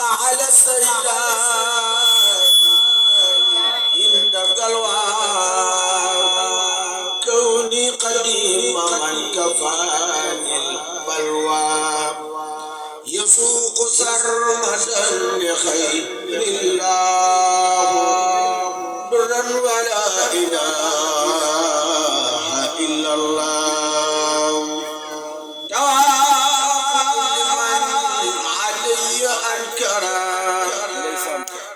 على السيدان عند قلوى كوني قديم من كفاني البلوى يسوق سرمدا لخير الله برا ولا إله إلا الله علي أنكرا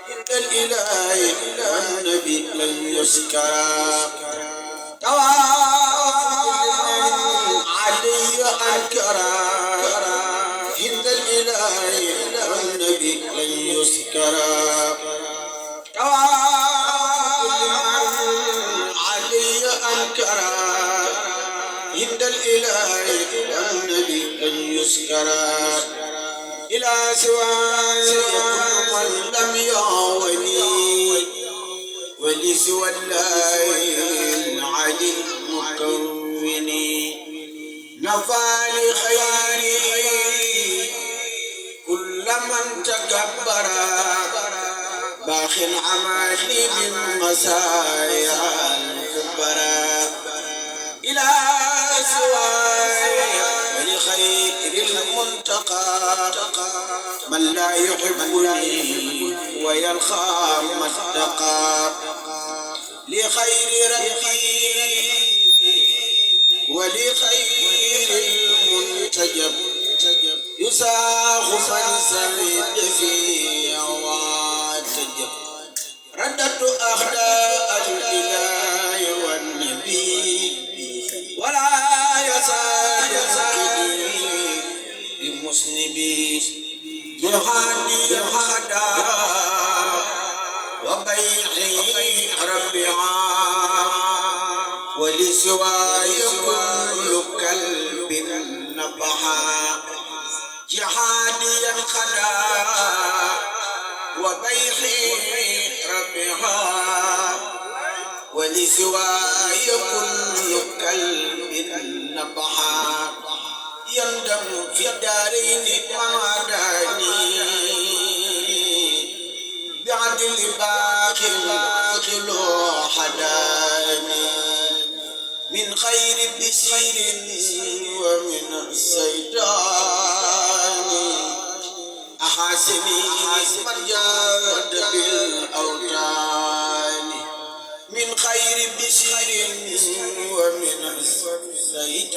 إن الإله والنبي لن يسكرا علي أنكرا إن الإله والنبي لن يسكرا علي أنكرا عند الإله والنبي لن يسكرا إلى سواي كل من لم يعوني ولسوى الله العلي المكوني نفى لخيري كل من تكبر باخ عمالي بالمسايا الكبرى إلى سواي ولخير المنتقى من لا يحبني ويلخى متقى لخير ربي ولخير المنتجب يساق من سميت في واتجب رددت أخداء الإله والنبي ولا يزال بمسنبي جهاني الخدا وبيعي ربيعا ولسواي كل كلب نبحا جهادي الخدا وبيعي ربيعا ولسواي كل كلب نبحا يندم في الدارين معداني بعدل باقي حداني من خير بشير ومن السيدان أحاسني من جاد بالأوتان من خير بشير ومن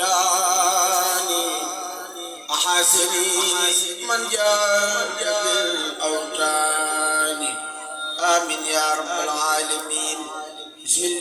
السيدان أحاسني من جاد بالأوتان آمين يا رب العالمين. بسم الله.